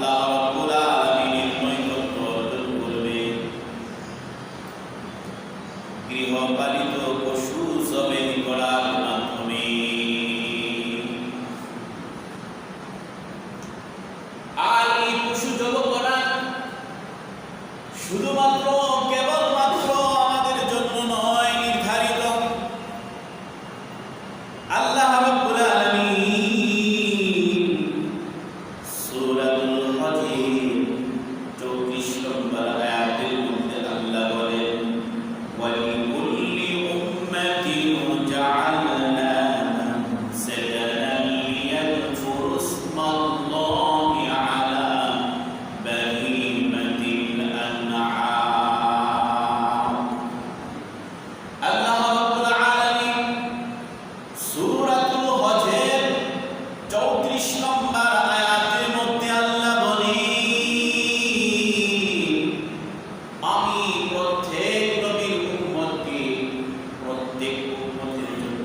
আল্লাহ রাব্বুল আলামিনের নৈকট্য অর্জন করবে। গৃহপালিত পশু জবাই করার মাধ্যমে। আর এই পশু জবাই করা শুধুমাত্র কেবলমাত্র আমাদের জন্য নয় নির্ধারিত। আল্লাহ রাব্বুল আলামিন সূরাতুল হজের 34 নম্বর আয়াতের মধ্যে আল্লাহ বলেন, ওয়ালিকুল্লি উম্মাতিন জাআলনা মানসাকান লিয়াযকুরু ইসমাল্লাহি আলা বাহিমাতিল আনআম। আল্লাহ রাব্বুল আলামিন সূরাতুল হজের 34 নম্বর আয়াতের মধ্যে আল্লাহ বলেন, আমি প্রত্যেক নবীর উম্মতকে প্রত্যেক উম্মতের জন্য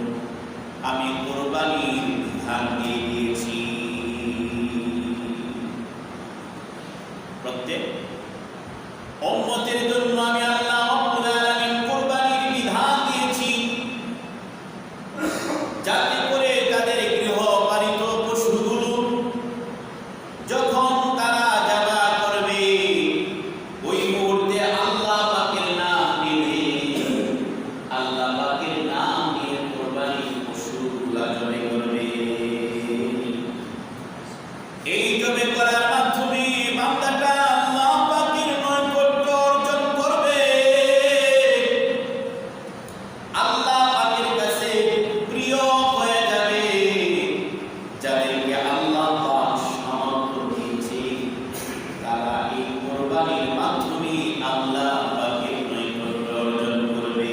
আমি কুরবানির বিধান দিয়ে দিয়েছি। প্রত্যেক উম্মতের জন্য আমি আল্লাহ রাব্বুল আলামিন কুরবানির বিধান দিয়েছি, যাতে করে তাদের গৃহপালিত পশুগুলো যখন তারা যাবা করবে ওই মুহূর্তে আল্লাহ পাকের নাম নিয়ে আল্লাহ পাকের নাম নিয়ে কুরবানির পশুগুলো জবাই করবে। এই জবাই করার মাধ্যমে বান্দাটা আল্লাহ পাকের নৈকট্য অর্জন করবে, আল্লাহ পাকের কাছে প্রিয় হয়ে যাবে। যাদেরকে আল্লাহ পাক সামর্থ্য দিয়েছে তারা এই কুরবানির মাধ্যমে আল্লাহ পাকের নৈকট্য অর্জন করবে।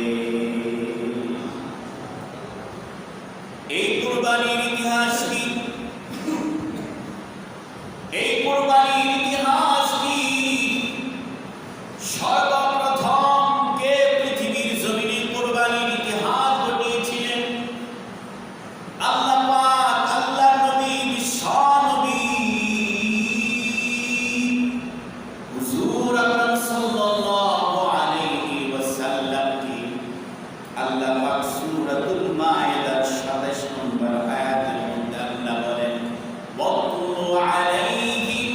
এই কুরবানির ইতিহাস কি? এই কুরবানির ইতিহাস কি? সর্বপ্রথম কে পৃথিবীর জমিনে কুরবানির ইতিহাস ঘটিয়েছিলেন? আল্লাহ পাক আল্লাহর নবী বিশ্ব নবী হুজুর আকরাম সাল্লাল্লাহু আলাইহি ওয়াসাল্লামকে আল্লাহ পাক সূরাতুল মায়েদার 27 নম্বর আয়াতের মধ্যে আল্লাহ বলেন, ওয়াতলু আলাইহিম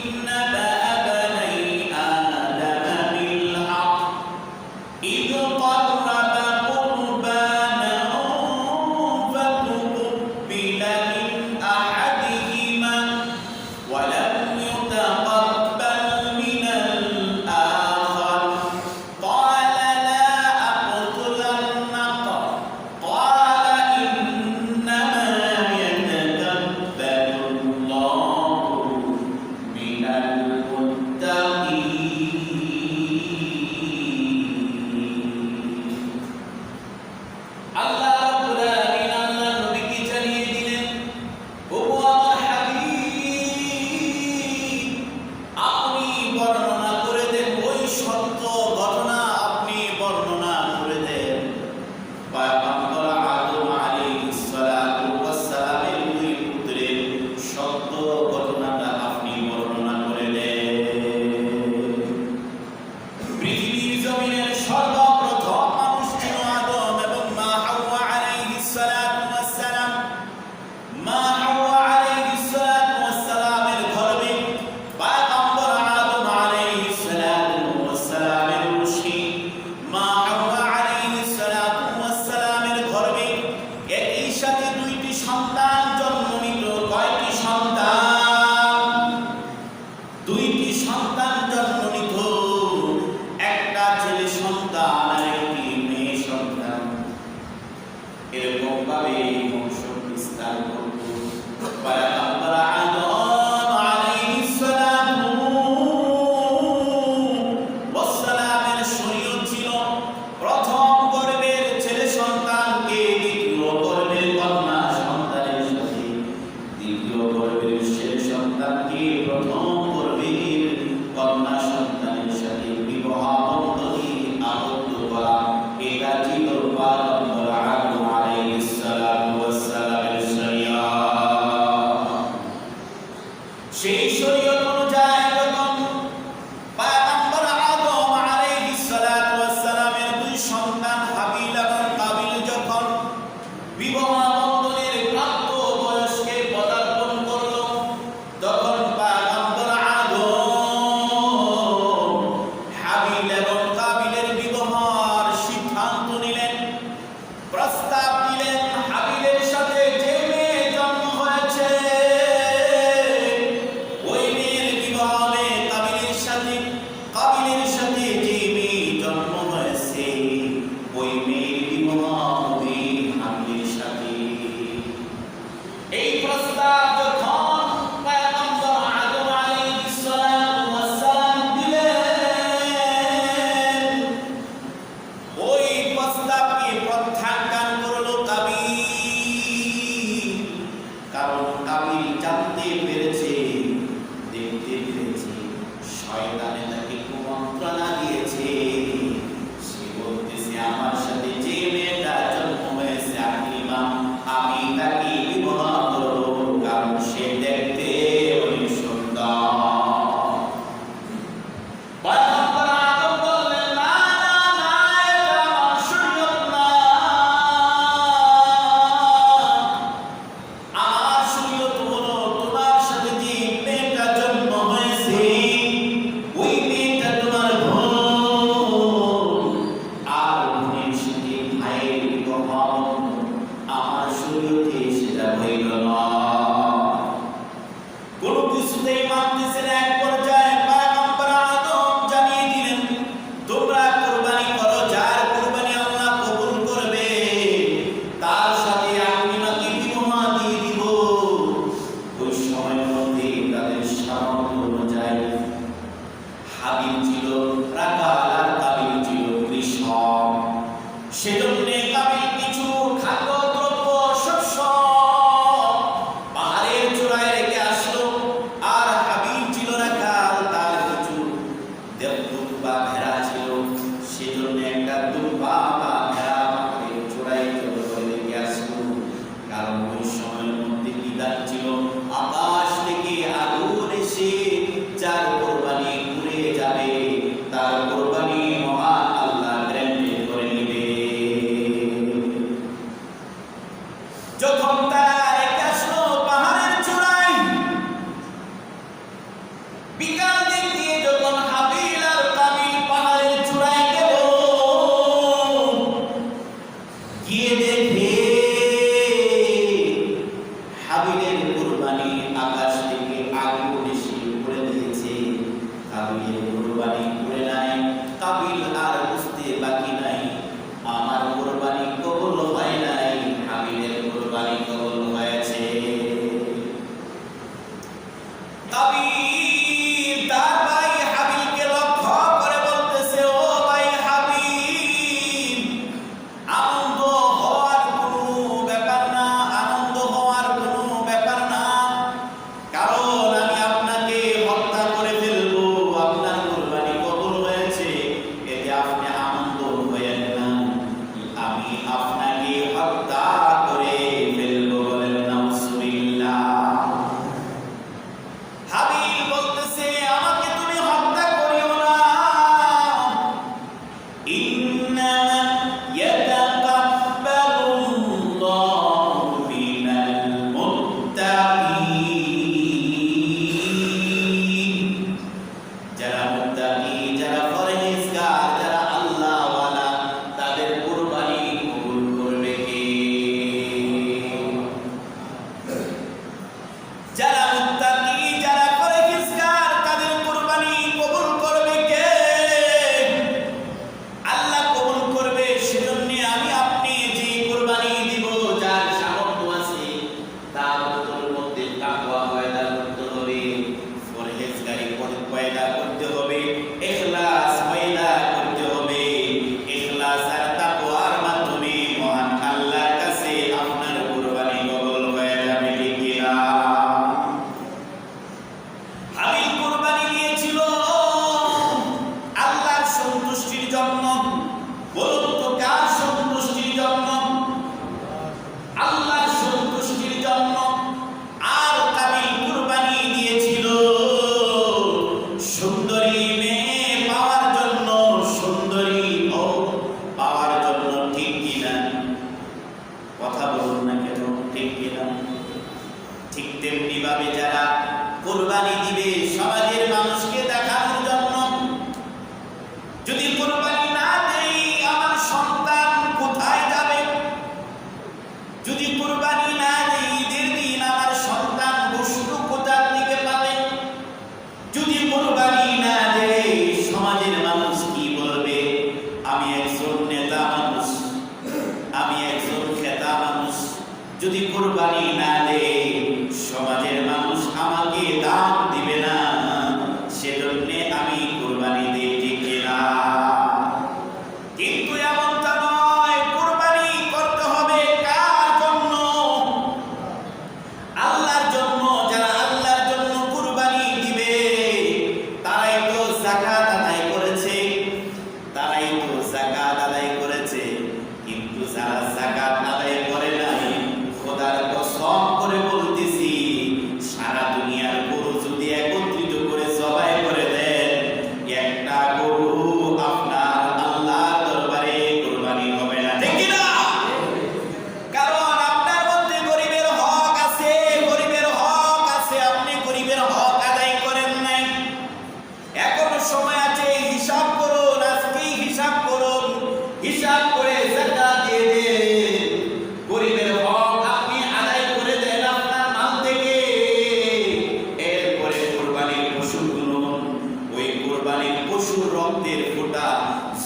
পশুর রক্তের ফোঁটা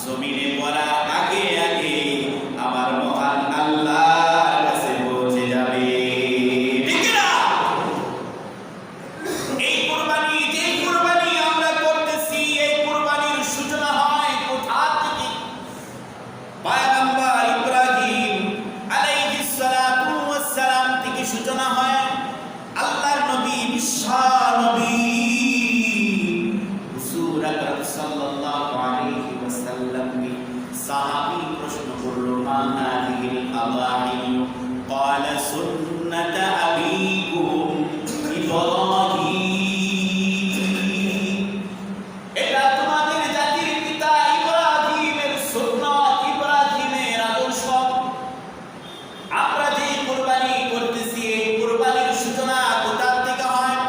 জমিনে পড়ার আগে আগে আমার মহান আল্লাহর কাছে পৌঁছে যাবে। ঠিক না? এই কুরবানি, যে কুরবানি আমরা করতেছি, এই কুরবানির সূচনা হয় কোথা থেকে? পয়গম্বর ইব্রাহিম আলাইহিস সালাতু ওয়াস সালাম থেকে সূচনা হয়। আল্লাহর নবী, বিশ্ব নবী হুজুর আকরাম সাল্লাল্লাহু আলাইহি ওয়াসাল্লাম কে সাহাবী প্রশ্ন করলো, মা হাদিহিল আবাইল? ক্বালা সুন্নাত আবিকুম ইব্রাহিম। এটা তোমাদের জাতির পিতা ইব্রাহিমের সুন্নাত, ইব্রাহিমের আদর্শ। আমরা যে কুরবানি করতেছি, এই কুরবানির সূচনা কোথা থেকে হয়?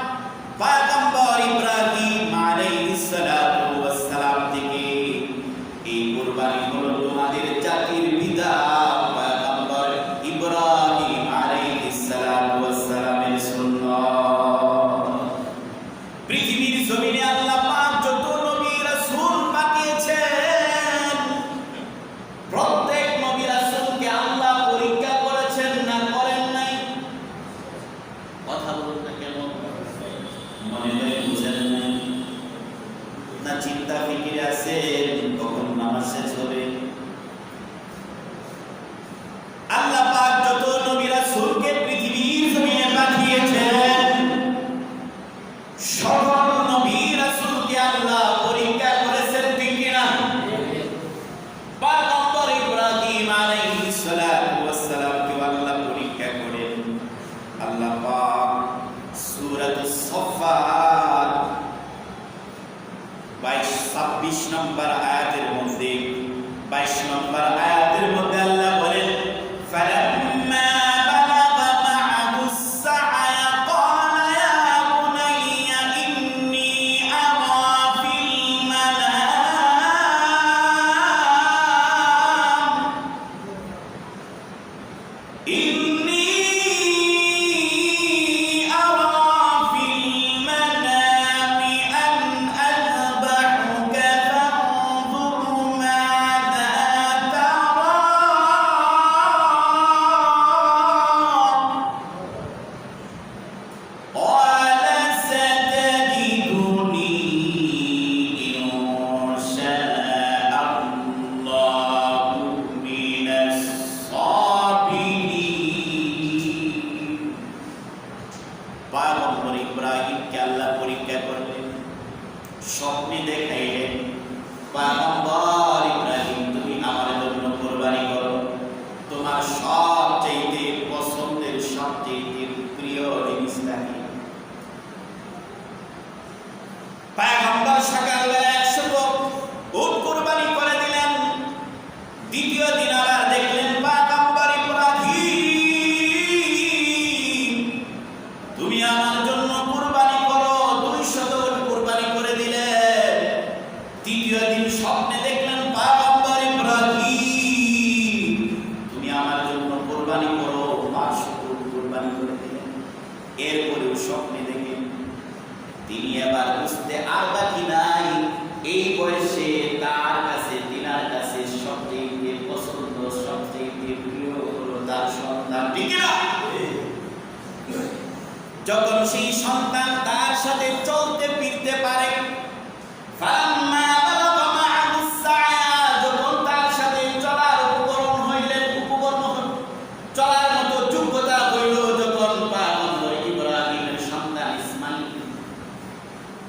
পয়গম্বর ইব্রাহিম আলাইহিস সালাতু ওয়াস সালাম থেকে। এই কুরবানি হলো তোমাদের জাতির পিতা পয়গম্বর ইব্রাহিম আলাইহিস সালাতু ওয়াস সালামের সুন্নাত। পৃথিবীর জমিনে আল্লাহ পাক যত নবী রাসূল পাঠিয়েছেন, প্রত্যেক নবী রাসূলকে আল্লাহ পরীক্ষা করেছেন না করেন নাই? কথা বলুন না কেন? মনে হয় বুঝেন নাই না? চিন্তা ফিকিরে আছেন কখন নামাজ শেষ হবে? আল্লাহ পাক যত নবী রাসূলকে পৃথিবীর জমিনে পাঠিয়েছেন, সকল নবী রাসূলকে আল্লাহ পরীক্ষা করেছেন। ঠিক কি না? পয়গম্বর ইব্রাহিম আলাইহিস সালাতু ওয়াস সালামকে আল্লাহ পরীক্ষা করেন। আল্লাহ পাক সূরাতুস সাফফাত 22-26 নম্বর আয়াতের মধ্যে 22 নম্বর আয়াতের মধ্যে আল্লাহ বলেন, ফালাম্মা বালাগা মা'হুস সা'য় ক্বালা ইয়া বুনাইয়া ইন্নী আরা ফিল মানাম ইন্নী আরা ফিল মানামি আন আযবাহুকা ফানজুর মাযা তারা। قال ستجدني إن شاء الله من الصابرين। পয়গম্বর ইব্রাহিমকে আল্লাহ পরীক্ষা করলেন, স্বপ্নে দেখাইলেন, পয়গম্বর ইব্রাহিম তুমি আমার জন্য কুরবানি করো। তোমার সবচেয়ে পছন্দের, সবচেয়ে প্রিয় জিনিসটা কি? পয়গম্বর সকালবেলা 100 উট কুরবানি করে দিলেন। দ্বিতীয় দিন আবার দেখলেন পয়গম্বর ইব্রাহিম তুমি আমার জন্য কুরবানি করো, 200 উট কুরবানি করে দিলেন। তৃতীয় দিন স্বপ্নে দেখলেন পয়গম্বর ইব্রাহিম তুমি আমার জন্য কুরবানি করো, 500 উট কুরবানি করে দিলেন। এরপরেও স্বপ্নে দেখেন তিনি এবার বুঝতে আর বাকি নাই, এই বয়সে তার কাছে, তিনার কাছে সবচেয়ে পছন্দ, সবচেয়ে প্রিয় হলো তার সন্তান। ঠিক না? যখন সেই সন্তান তার সাথে চলতে ফিরতে পারে, ফালাম্মা বালাগা মা'হুস সা'য়, যখন তার সাথে চলার উপকরণ হইলেন, চলার মতো যোগ্যতা হইল, যখন পয়গম্বর ইব্রাহিমের সন্তান ইসমাঈল,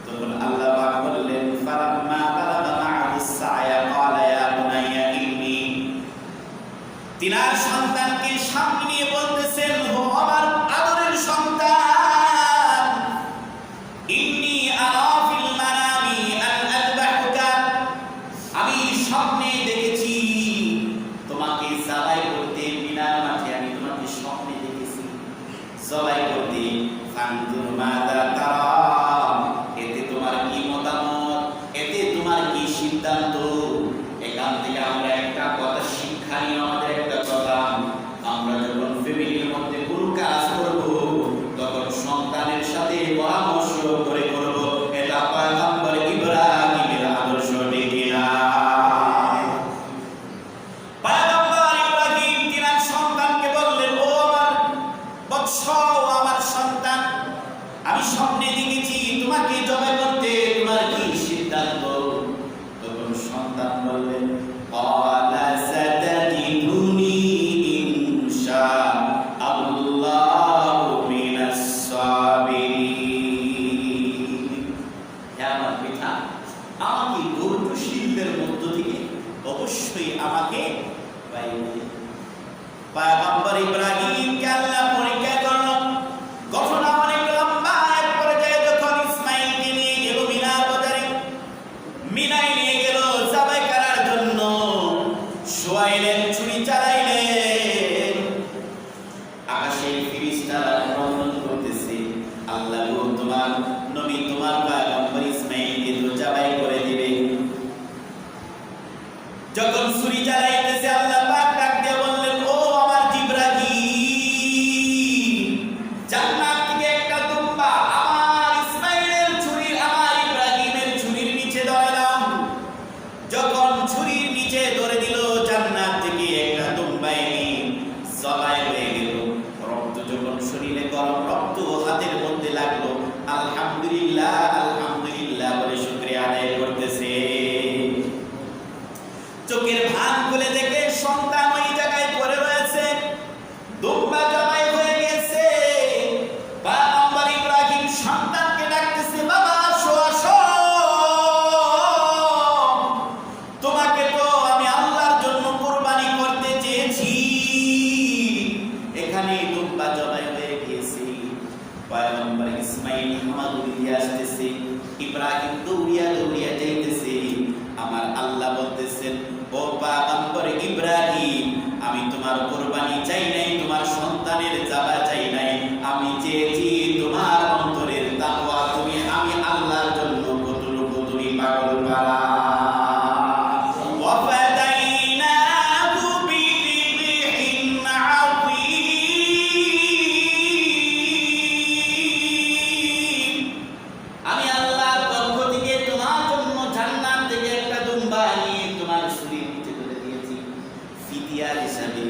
তখন আল্লাহ পাক বললেন, ফালাম্মা বালাগা মা'হুস সা'য় ক্বালা ইয়া বুনাইয়া ইন্নী। তিনার সন্তানকে সামনে নিয়ে বলতেছেন, ও আমার আদরের সন্তান, ইন্নী আরা ফিল পরীক্ষা, আমাকে ধৈর্যশীলদের মধ্য থেকে অবশ্যই আমাকে পাইবে। পয়গম্বর ইব্রাহিমকে আল্লাহ পরীক্ষা করল। ঘটনা অনেক লম্বা। এক পর্যায়ে যখন ইসমাইলকে নিয়ে গেল মিনার বাজারে, মিনায় নিয়ে গেল জবাই করার জন্য, শোয়াইলেন, ছুরি চালাইলেন। আকাশের ফেরেশতারা রওনা করতেছে, আল্লাহ গো, তোমার নবী, তোমার পয়গম্বর ইসমাইলকে তো জবাই করে দিবে। যখন ছুরি চালাইতেছে, আল্লাহ পাক ডাক দিয়ে বললেন, ও আমার জিবরাইল, জান্নাত থেকে একটা দুম্বা আমার ইসমাইলের ছুরির, আমার ইব্রাহিমের ছুরির নিচে ধরে দাও। যখন ছুরির নিচে ধরে দিল, জান্নাত থেকে একটা দুম্বা এনে জবাই হয়ে গেল। রক্ত যখন শরীরে, গরম রক্ত হাতের মধ্যে লাগলো, আলহামদুলিল্লাহ আলহামদুলিল্লাহ বলে শুকরিয়া আদায় করতেছে। চোখের ভান খুলে দেখে সন্তান ওই জায়গায় পড়ে রয়েছে, দুম্বা জবাই হয়ে গেছে। পয়গম্বর ইব্রাহিম সন্তানকে ডাকতেছে, বাবা আসো আসো, তোমাকে তো আমি আল্লাহর জন্য কুরবানি করতে চেয়েছি, এখানে দুম্বা জবাই হয়ে গেছে। পয়গম্বর ইসমাইল হামাগুড়ি দিয়ে আসতেছে, ইব্রাহিম দৌড়িয়া দৌড়িয়া যাইতেছে। আমার আল্লাহ বলতেছেন, ও পয়গম্বর ইব্রাহিম, আমি তোমার কুরবানি চাই নাই, তোমার সন্তানের যাবা চাই নাই, আমি চেয়েছি তোমার অন্তরের তাকওয়া। তুমি আমি আল্লাহর জন্য কতটুকু তুমি পাগল পারা। ওয়াফাদাইনাহু বিযিবহিন আযীম, আমি আল্লাহর পক্ষ থেকে তোমার জন্য জান্নাত থেকে একটা দুম্বা নিয়ে তোমার শরীর নিচে তুলে দিয়েছি। ফিদিয়া হিসাবে,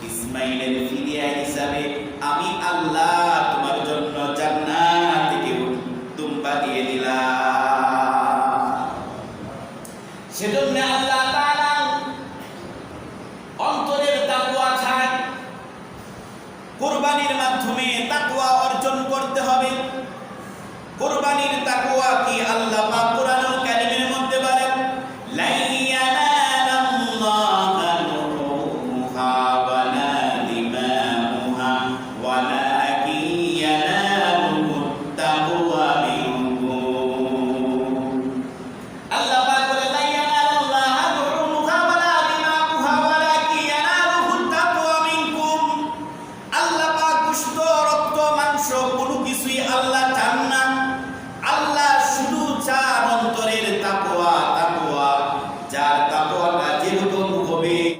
ইসমাইলের ফিদিয়া হিসাবে আমি আল্লাহ তোমার জন্য জান্নাত থেকে দুম্বা দিয়ে দিলাম। সেজন্য আল্লাহ তাআলা অন্তরের তাকওয়া চায়। কুরবানির মাধ্যমে তাকওয়া অর্জন করতে হবে। কুরবানির তাকওয়া কি? আল্লাহ পাক কুরআনুল কারীমের মধ্যে বলেন, লা ইয়ানালাল্লাহা লুহুমুহা ওয়ালা দিমাউহা ওয়ালাকিন ইয়ানালুহুত তাকওয়া মিনকুম। আল্লাহ পাক বলেন, লা ইয়ানালাল্লাহা লুহুমুহা ওয়ালা দিমাউহা ওয়ালাকিন ইয়ানালুহুত তাকওয়া মিনকুম। আল্লাহ পাক গোশত, রক্ত, মাংস কোনো কিছুই আল্লাহ